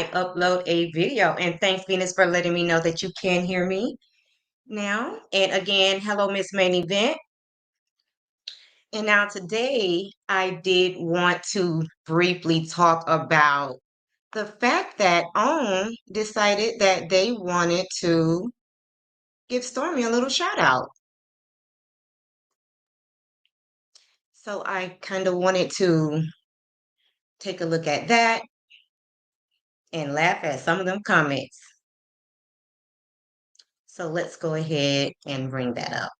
I upload a video. And thanks, Venus, for letting me know that you can hear me now. And again, hello, Miss Main Event. And now today, I did want to briefly talk about the fact that OWN decided that they wanted to give Stormy a little shout out. So I kind of wanted to take a look at that and laugh at some of them comments. So let's go ahead and bring that up.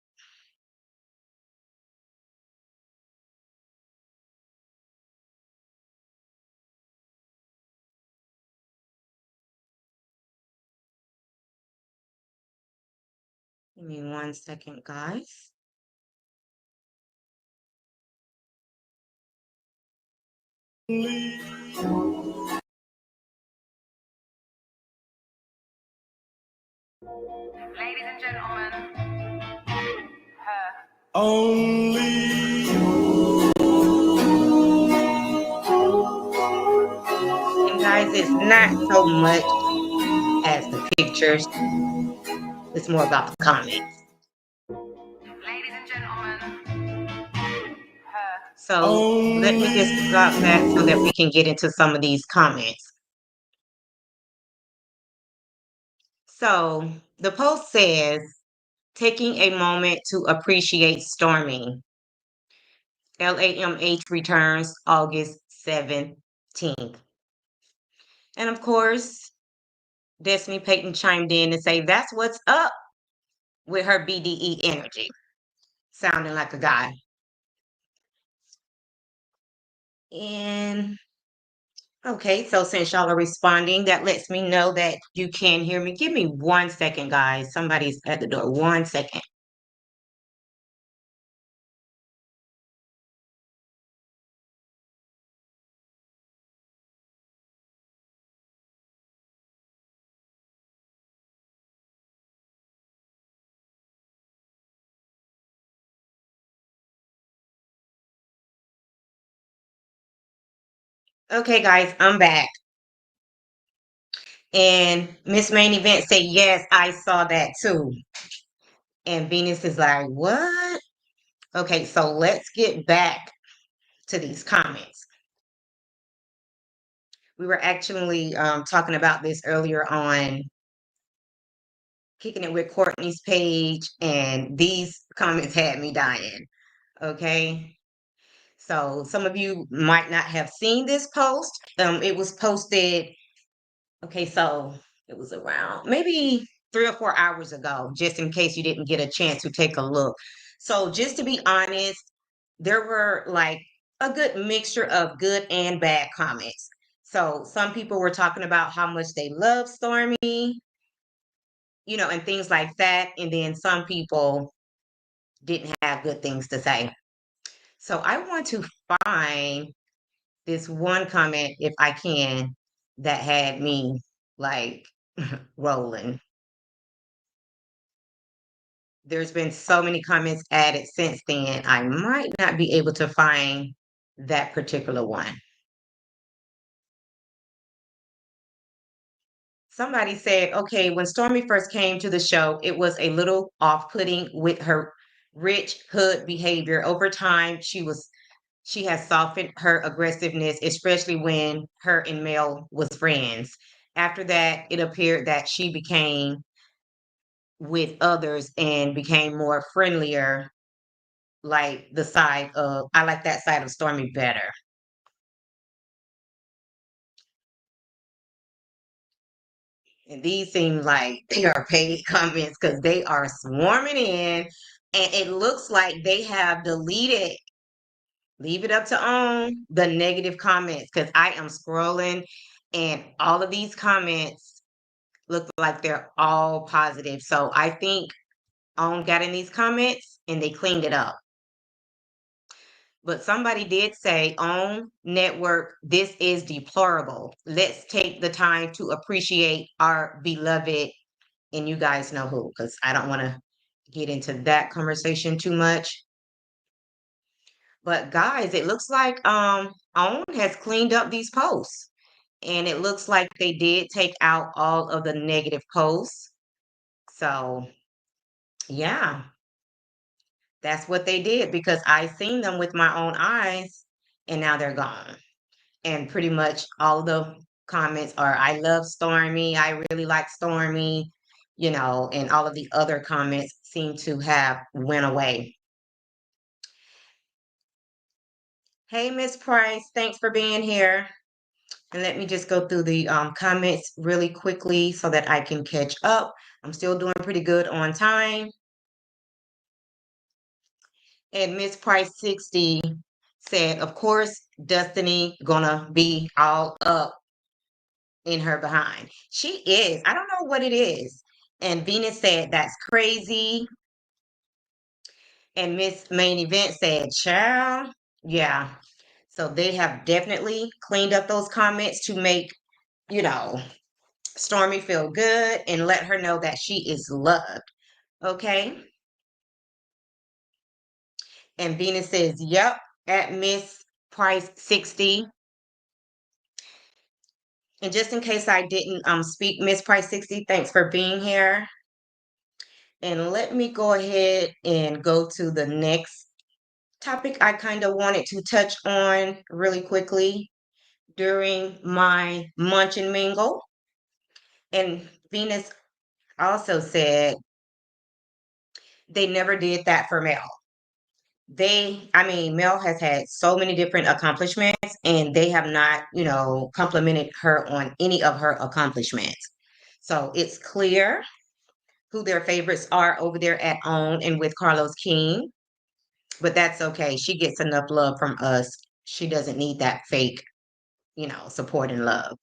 Give me 1 second, guys. Ladies and gentlemen, Only And guys, it's not so much as the pictures, it's more about the comments. ladies and gentlemen, So let me just stop that so that we can get into some of these comments. So the post says, taking a moment to appreciate Stormy. LAMH returns August 17th. And of course, Destiny Payton chimed in to say, that's what's up with her BDE energy. Sounding like a guy. And okay, so since y'all are responding, that lets me know that you can hear me. Give me 1 second, guys. Somebody's at the door. 1 second. Okay, guys, I'm back. And Miss Main Event said, yes, I saw that too. And Venus is like, what? Okay, so let's get back to these comments. We were actually talking about this earlier on Kicking It with Courtney's page, and these comments had me dying. Okay. So some of you might not have seen this post. It was posted, okay, so it was around maybe 3 or 4 hours ago, just in case you didn't get a chance to take a look. So just to be honest, there were like a good mixture of good and bad comments. So some people were talking about how much they love Stormy, and things like that. And then some people didn't have good things to say. So I want to find this one comment, if I can, that had me like rolling. There's been so many comments added since then, I might not be able to find that particular one. Somebody said, okay, when Stormy first came to the show, it was a little off-putting with her rich hood behavior. Over time, she has softened her aggressiveness, especially when her and Mel was friends. After that, it appeared that she became with others and became more friendlier. I like that side of Stormy better. And these seem like they are paid comments because they are swarming in. And it looks like they have deleted, leave it up to OWN, the negative comments, because I am scrolling and all of these comments look like they're all positive. So I think OWN got in these comments and they cleaned it up. But somebody did say, OWN network, this is deplorable. Let's take the time to appreciate our beloved, and you guys know who, because I don't want to get into that conversation too much. But guys, it looks like OWN has cleaned up these posts. And it looks like they did take out all of the negative posts. So, yeah, that's what they did because I seen them with my own eyes and now they're gone. And pretty much all the comments are I love Stormy, I really like Stormy, and all of the other comments seem to have went away. Hey, Miss Price, thanks for being here. And let me just go through the comments really quickly so that I can catch up. I'm still doing pretty good on time. And Miss Price 60 said, of course, Destiny gonna be all up in her behind. She is. I don't know what it is. And Venus said, that's crazy. And Miss Main Event said, child, yeah. So they have definitely cleaned up those comments to make, you know, Stormy feel good and let her know that she is loved. Okay. And Venus says, yep, at Miss Price 60. And just in case I didn't speak, Miss Price 60, thanks for being here. And let me go ahead and go to the next topic I kind of wanted to touch on really quickly during my munch and mingle. And Venus also said they never did that for Mel. Mel has had so many different accomplishments and they have not, complimented her on any of her accomplishments. So it's clear who their favorites are over there at OWN and with Carlos King, but that's okay. She gets enough love from us. She doesn't need that fake, support and love.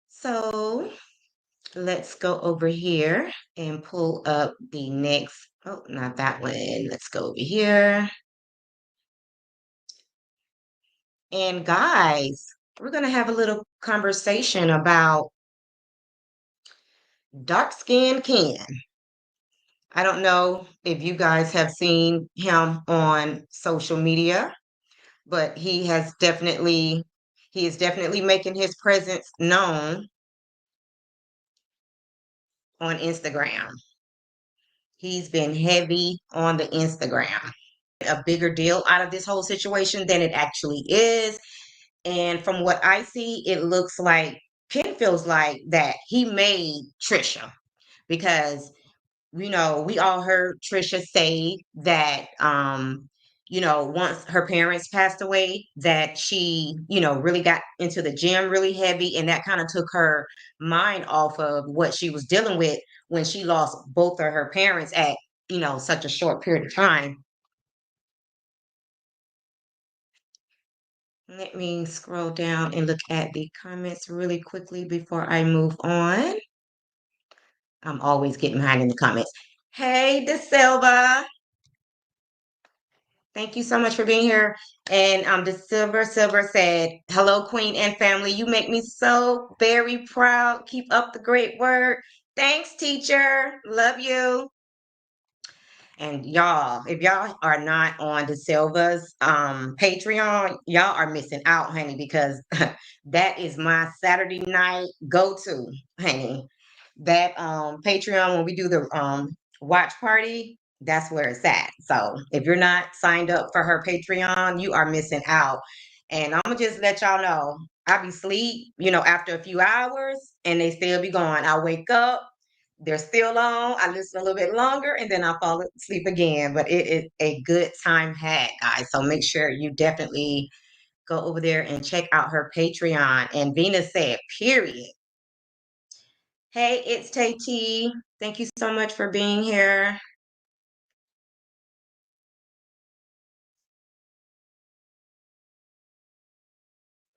So let's go over here and pull up the next. Oh, not that one. Let's go over here. And guys, we're going to have a little conversation about dark skinned Ken. I don't know if you guys have seen him on social media, but he is definitely making his presence known on Instagram. He's been heavy on the Instagram. A bigger deal out of this whole situation than it actually is. And from what I see, it looks like Ken feels like that he made Trisha because we all heard Trisha say that once her parents passed away that she, really got into the gym really heavy and that kind of took her mind off of what she was dealing with when she lost both of her parents at, such a short period of time. Let me scroll down and look at the comments really quickly before I move on. I'm always getting behind in the comments. Hey, De Silva. Thank you so much for being here. And the Silver said, hello, Queen and family. You make me so very proud. Keep up the great work. Thanks, teacher. Love you. And y'all, if y'all are not on the Silva's Patreon, y'all are missing out, honey, because that is my Saturday night go-to, honey. That Patreon, when we do the watch party, that's where it's at. So if you're not signed up for her Patreon, you are missing out. And I'm gonna just let y'all know, I be sleep, after a few hours, and they still be going. I wake up, they're still on. I listen a little bit longer, and then I fall asleep again. But it is a good time had, guys. So make sure you definitely go over there and check out her Patreon. And Venus said, period. Hey, it's Tay T. Thank you so much for being here.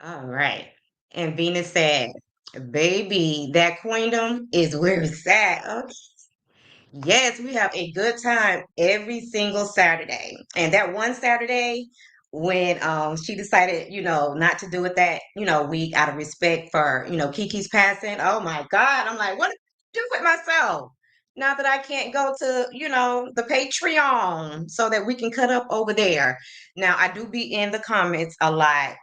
All right. And Venus said, baby, that queendom is where it's at. Okay. Yes, we have a good time every single Saturday. And that one Saturday when she decided, not to do it that, week out of respect for, Kiki's passing. Oh my God. I'm like, what do I do with myself? Now that I can't go to, the Patreon so that we can cut up over there. Now I do be in the comments a lot,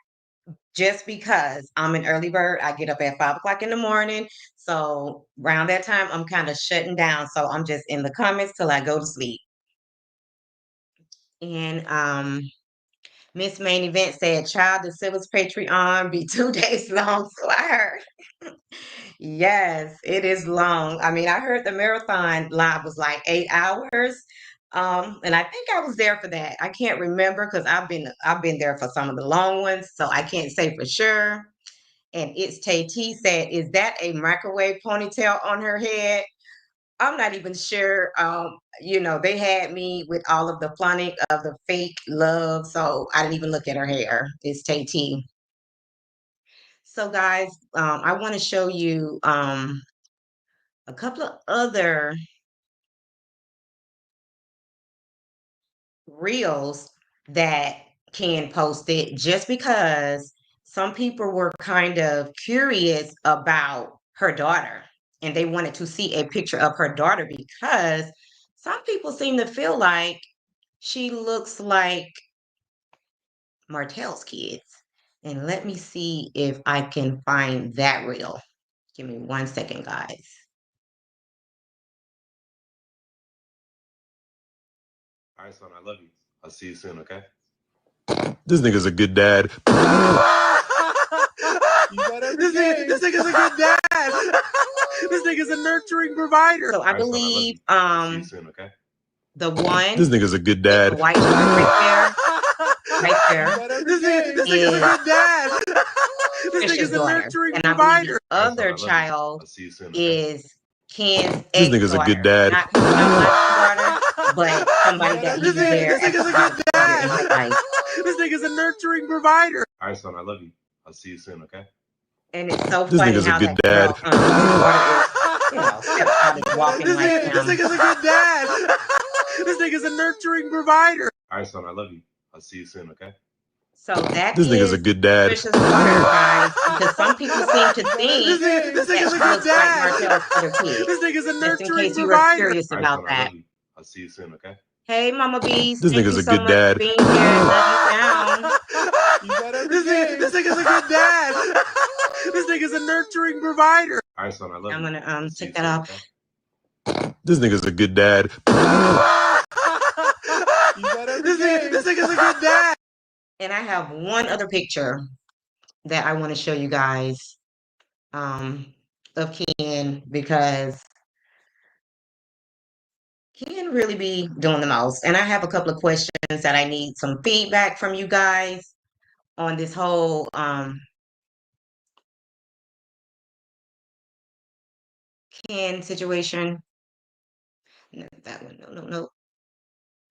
just because I'm an early bird. I get up at 5 o'clock in the morning. So around that time, I'm kind of shutting down. So I'm just in the comments till I go to sleep. And Miss Main Event said, "Child, the Civil's Patreon be 2 days long." So I heard. Yes, it is long. I mean, I heard the marathon live was like 8 hours. And I think I was there for that. I can't remember because I've been there for some of the long ones, so I can't say for sure. And it's Tay T said, "Is that a microwave ponytail on her head?" I'm not even sure. They had me with all of the flaunt of the fake love, so I didn't even look at her hair. It's Tay T. So, guys, I want to show you a couple of other reels that Ken posted just because some people were kind of curious about her daughter and they wanted to see a picture of her daughter because some people seem to feel like she looks like Martell's kids. And let me see if I can find that reel. Give me 1 second, guys. All right, son, I love you. I'll see you soon, okay? This nigga's a good dad. This nigga's a good dad. This nigga's a nurturing provider. So I All right, son, I love believe you. I'll see you soon, okay? the one This nigga's a good in dad. the white shirt right there, This nigga's a is good dad. This Trisha's nigga's a daughter. nurturing And I believe this provider. All right, son, I other love you. child I'll see you soon, okay? is Ken's This nigga's a good ex-daughter. dad. Not his biological daughter, but somebody that he was there This as nigga's a a good father in his dad. life. This nigga's a nurturing provider. All right, son, I love you. I'll see you soon, okay? And it's so This funny nigga's a how good that dad. girl, daughter is, stepchild is walking like This him. nigga's a good dad. This nigga's a nurturing provider. All right, son, I love you. I'll see you soon, okay? So that This nigga's a is good dad. Trisha's daughter, guys, because some people seem to think This that nigga's a she good looks like dad. Martell's other kid. This nigga's a Just in nurturing case you were provider. curious All right, about son, I that. love you. I'll see you soon, okay? Hey, Mama Bees, This thank nigga's you a so good much for dad. being here. Love you down. This nigga's a good dad. This nigga's a nurturing provider. All right, son, I love I'm you. gonna I'll see you take that soon, off. okay? This nigga's a good dad. This nigga's a good dad. And I have one other picture that I want to show you guys of Ken because Ken really be doing the most. And I have a couple of questions that I need some feedback from you guys on this whole Ken situation. No, that one, no, no, no.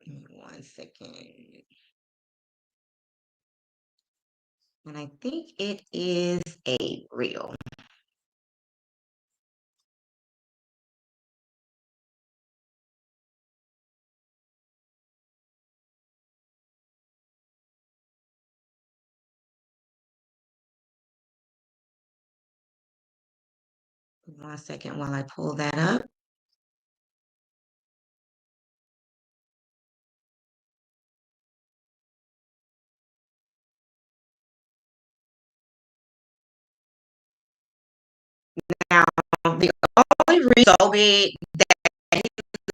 Give me 1 second. And I think it is a reel. One second while I pull that up. Now, the only reason so big that he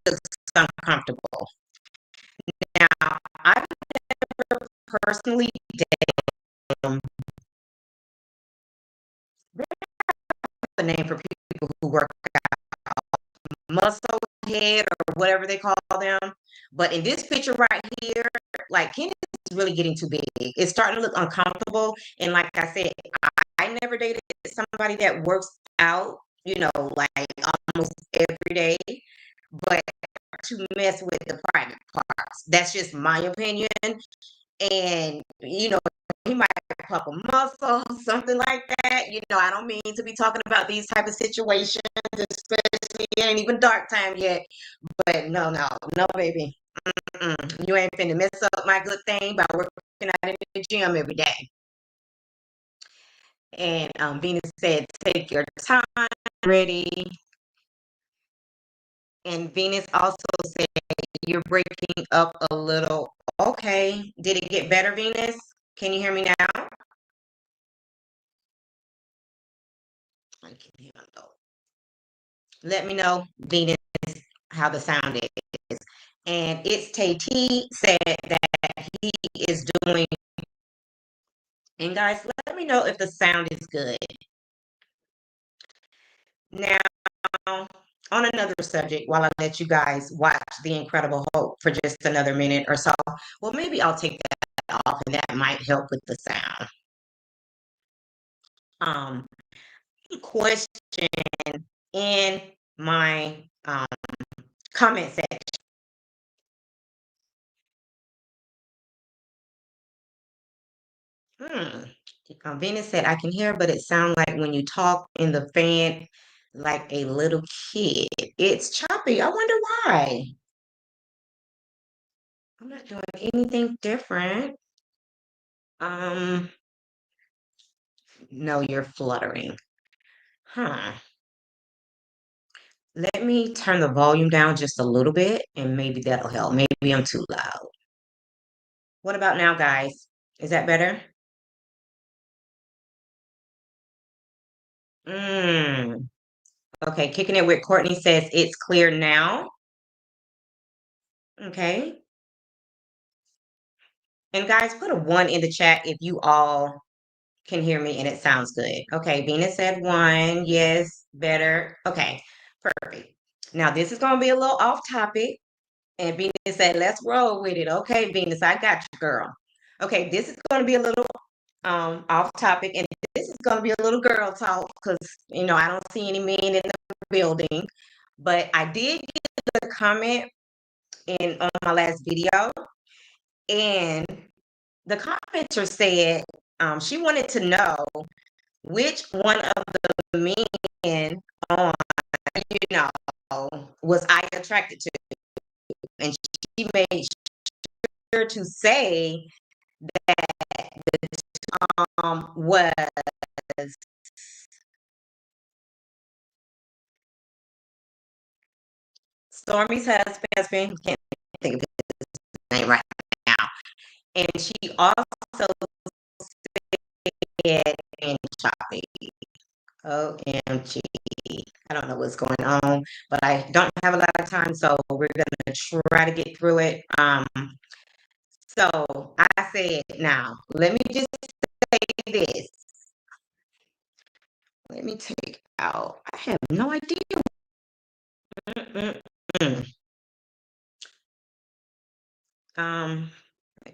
looks uncomfortable. Now, I've never personally dated him. The name for people who work muscle head or whatever they call them. But in this picture right here, like Ken is really getting too big. It's starting to look uncomfortable. And like I said, I never dated somebody that works out, like almost every day. But to mess with the private parts. That's just my opinion. And he might pop a muscle, something like that. I don't mean to be talking about these type of situations, especially it ain't even dark time yet. But no, no, no, baby. You ain't finna mess up my good thing by working out in the gym every day. And Venus said, take your time, ready. And Venus also said, you're breaking up a little. Okay. Did it get better, Venus? Can you hear me now? I can hear them though. Let me know, Venus, how the sound is. And it's Tay T said that he is doing. And guys, let me know if the sound is good. Now, on another subject, while I let you guys watch The Incredible Hulk for just another minute or so, well, maybe I'll take that off and that might help with the sound. Um, question in my comment section. Venus said, I can hear, but it sounds like when you talk in the fan like a little kid. It's choppy. I wonder why. I'm not doing anything different. Um, no, you're fluttering. Huh. Let me turn the volume down just a little bit and maybe that'll help. Maybe I'm too loud. What about now, guys? Is that better? Mm. Okay, kicking it with Courtney says it's clear now. Okay. And guys, put a 1 in the chat if you all can hear me and it sounds good. Okay, Venus said 1. Yes, better. Okay, perfect. Now this is gonna be a little off topic. And Venus said, let's roll with it. Okay, Venus, I got you, girl. Okay, this is gonna be a little off topic, and this is gonna be a little girl talk because I don't see any men in the building. But I did get a comment on my last video, and the commenter said she wanted to know which one of the men on, you know, was I attracted to, and she made sure to say that the was Stormy's husband. Can't think of his name right now. And she also said in choppy. OMG. I don't know what's going on, but I don't have a lot of time, so we're gonna try to get through it. So I said, now let me just say this. Let me take out. I have no idea. Let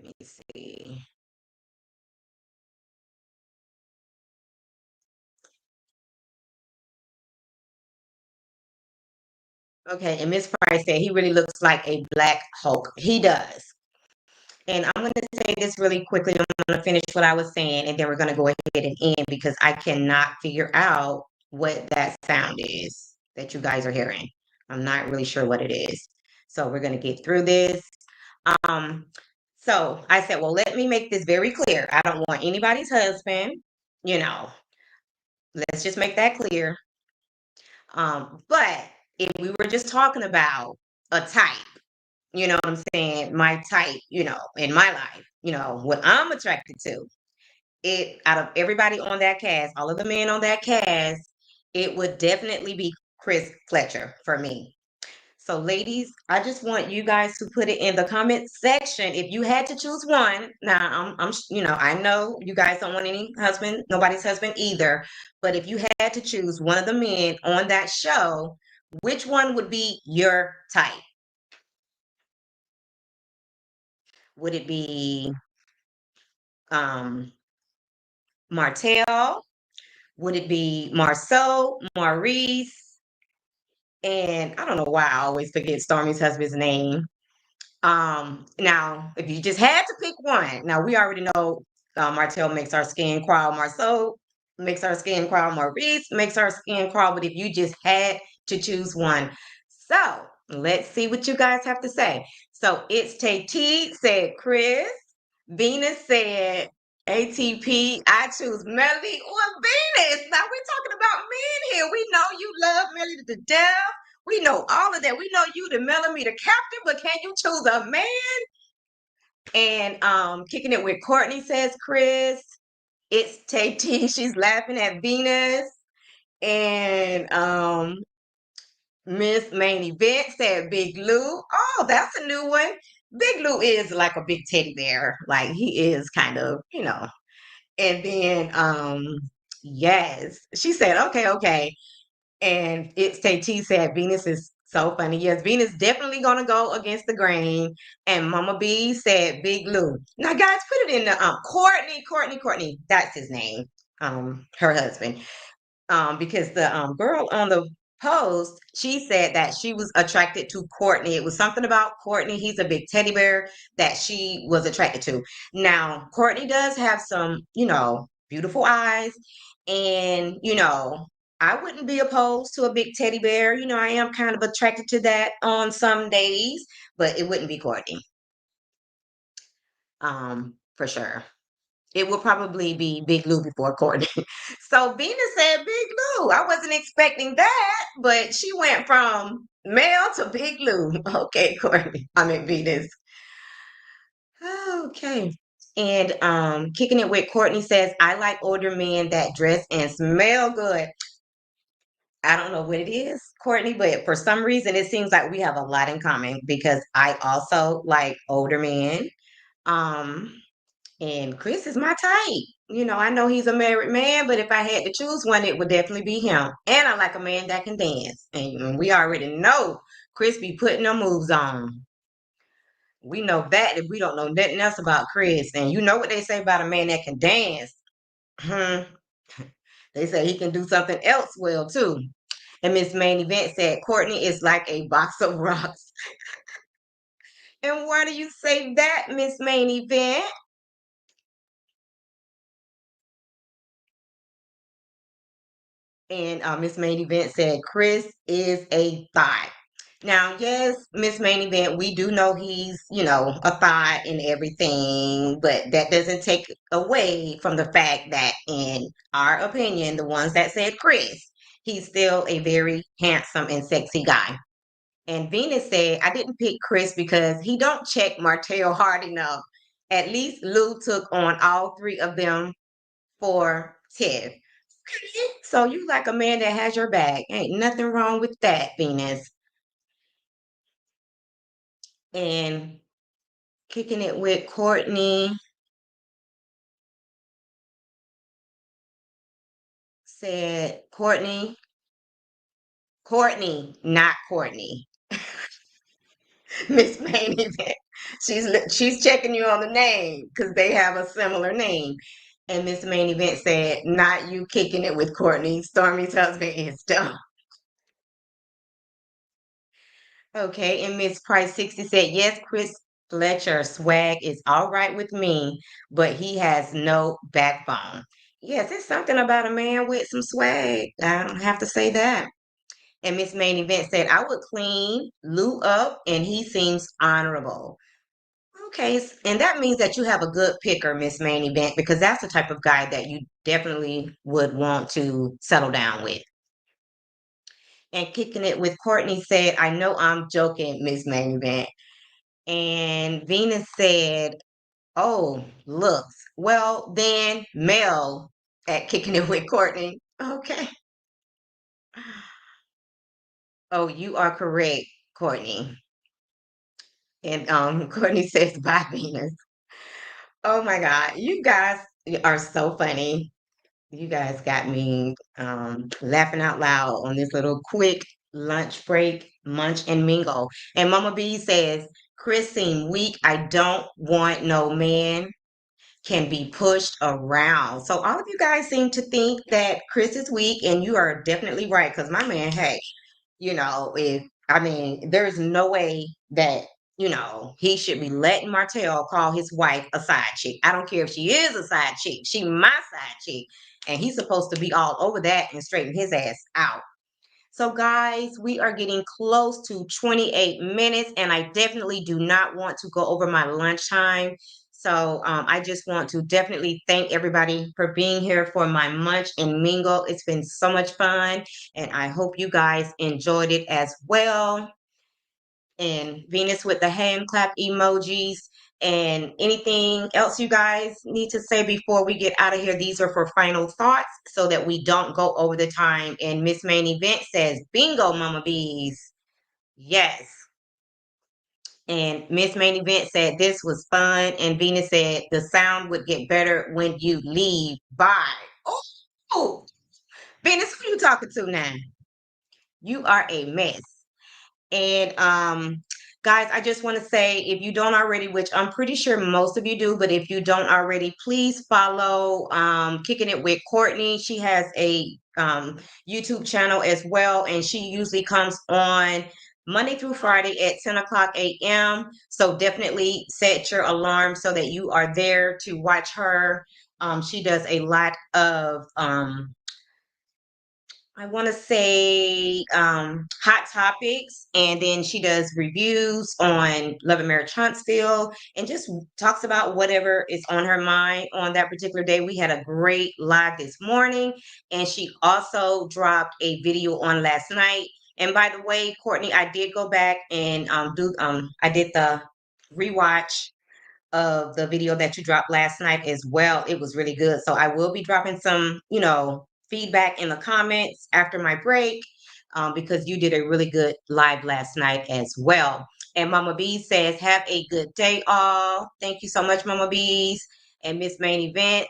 me see. Okay, and Miss Price said he really looks like a Black Hulk. He does. And I'm going to say this really quickly. I'm going to finish what I was saying, and then we're going to go ahead and end because I cannot figure out what that sound is that you guys are hearing. I'm not really sure what it is. So we're going to get through this. So I said, well, let me make this very clear. I don't want anybody's husband, you know. Let's just make that clear. But if we were just talking about a type, you know what I'm saying? My type, in my life, what I'm attracted to. It out of everybody on that cast, all of the men on that cast, it would definitely be Chris Fletcher for me. So, ladies, I just want you guys to put it in the comment section if you had to choose one. Now, I know you guys don't want any husband, nobody's husband either. But if you had to choose one of the men on that show, which one would be your type? Would it be Martell? Would it be Marceau, Maurice? And I don't know why I always forget Stormy's husband's name. Now, if you just had to pick one, now we already know Martell makes our skin crawl, Marceau makes our skin crawl, Maurice makes our skin crawl, but if you just had to choose one. So let's see what you guys have to say. So it's Tay T said Chris. Venus said ATP. I choose Melody or Venus. Now we're talking about men here. We know you love Melody to death. We know all of that. We know you the millimeter captain, but can you choose a man? And kicking it with Courtney says Chris. It's Tay T. She's laughing at Venus. And Miss Main Event said Big Lou. Oh, that's a new one. Big Lou is like a big teddy bear. Like he is kind of, you know. And then yes, she said, okay, okay. And it say T said Venus is so funny. Yes, Venus definitely gonna go against the grain. And Mama B said Big Lou. Now, guys, put it in the Courtney. That's his name. Her husband. Because the girl on the post, she said that she was attracted to Courtney. It was something about Courtney. He's a big teddy bear that she was attracted to. Now, Courtney does have some, you know, beautiful eyes, and you know, I wouldn't be opposed to a big teddy bear. You know, I am kind of attracted to that on some days, but it wouldn't be Courtney. For sure. It will probably be Big Lou before Courtney. So Venus said Big Lou. I wasn't expecting that, but she went from male to Big Lou. Okay, Courtney. I mean Venus. Okay. And kicking it with Courtney says, I like older men that dress and smell good. I don't know what it is, Courtney, but for some reason it seems like we have a lot in common because I also like older men. Um, And Chris is my type. You know, I know he's a married man, but if I had to choose one, it would definitely be him. And I like a man that can dance. And we already know Chris be putting them moves on. We know that if we don't know nothing else about Chris. And you know what they say about a man that can dance. Hmm. They say he can do something else well too. And Miss Main Event said Courtney is like a box of rocks. And why do you say that, Miss Main Event? And Miss Main Event said Chris is a thought. Now, yes, Miss Main Event, we do know he's, you know, a thought and everything, but that doesn't take away from the fact that, in our opinion, the ones that said Chris, he's still a very handsome and sexy guy. And Venus said, I didn't pick Chris because he don't check Martell hard enough. At least Lou took on all three of them for Tiff. So you like a man that has your back. Ain't nothing wrong with that, Venus. And kicking it with Courtney said, Courtney, not Courtney. Miss Main Event. She's checking you on the name because they have a similar name. And Miss Main Event said, not you kicking it with Courtney. Stormy's husband is dumb. Okay, and Miss Price 60 said, yes, Chris Fletcher swag is all right with me, but he has no backbone. Yes, it's something about a man with some swag. I don't have to say that. And Miss Main Event said, I would clean Lou up and he seems honorable. Okay, and that means that you have a good picker, Miss Main Event, because that's the type of guy that you definitely would want to settle down with. And kicking it with Courtney said, I know I'm joking, Miss Main Event. And Venus said, oh, looks. Well, then Mel at Kicking It with Courtney. Okay. Oh, you are correct, Courtney. And Courtney says, bye, Venus. Oh my God. You guys are so funny. You guys got me laughing out loud on this little quick lunch break, munch and mingle. And Mama B says, Chris seemed weak. I don't want no man can be pushed around. So all of you guys seem to think that Chris is weak, and you are definitely right. Because my man, hey, you know, if I mean, there's no way that he should be letting Martell call his wife a side chick. I don't care if she is a side chick; she my side chick, and he's supposed to be all over that and straighten his ass out. So, guys, we are getting close to 28 minutes, and I definitely do not want to go over my lunchtime. So, I just want to definitely thank everybody for being here for my munch and mingle. It's been so much fun, and I hope you guys enjoyed it as well. And Venus with the hand clap emojis. And anything else you guys need to say before we get out of here? These are for final thoughts so that we don't go over the time. And Miss Main Event says, bingo, Mama Bees. Yes. And Miss Main Event said, this was fun. And Venus said, the sound would get better when you leave. Bye. Oh, Venus, who you talking to now? You are a mess. And guys, I just want to say, if you don't already, which I'm pretty sure most of you do, but if you don't already, please follow Kicking It with Courtney. She has a YouTube channel as well, and she usually comes on Monday through Friday at 10 o'clock a.m. So definitely set your alarm so that you are there to watch her. She does a lot of I want to say hot topics, and then she does reviews on Love and Marriage Huntsville, and just talks about whatever is on her mind on that particular day. We had a great live this morning, and she also dropped a video on last night. And by the way, Courtney, I did go back and I did the rewatch of the video that you dropped last night as well. It was really good. So I will be dropping some, feedback in the comments after my break because you did a really good live last night as well. And Mama B says, have a good day, all. Thank you so much, Mama Bees. And Miss Main Event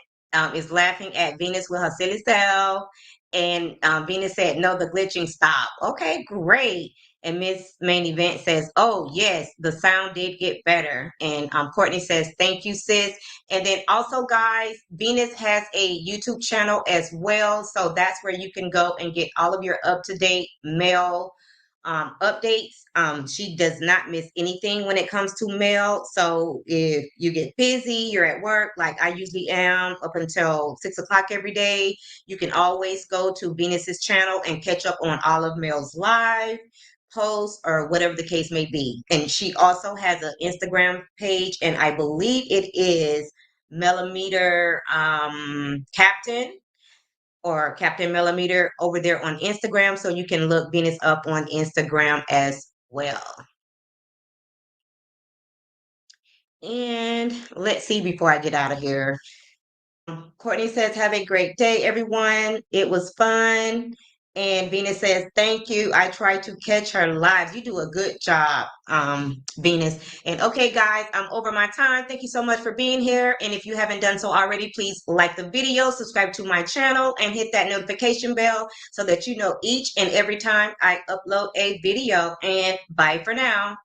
is laughing at Venus with her silly self. And Venus said, no, the glitching stopped. Okay, great. And Miss Main Event says, oh, yes, the sound did get better. And Courtney says, thank you, sis. And then also, guys, Venus has a YouTube channel as well. So that's where you can go and get all of your up-to-date mail updates. She does not miss anything when it comes to mail. So if you get busy, you're at work, like I usually am up until 6 o'clock every day, you can always go to Venus's channel and catch up on all of Mel's live post or whatever the case may be. And she also has an Instagram page, and I believe it is Millimeter Captain or Captain Millimeter over there on Instagram. So you can look Venus up on Instagram as well. And let's see before I get out of here. Courtney says, have a great day, everyone. It was fun. And Venus says, thank you. I try to catch her lives. You do a good job, Venus. And okay, guys, I'm over my time. Thank you so much for being here. And if you haven't done so already, please like the video, subscribe to my channel, and hit that notification bell so that you know each and every time I upload a video. And bye for now.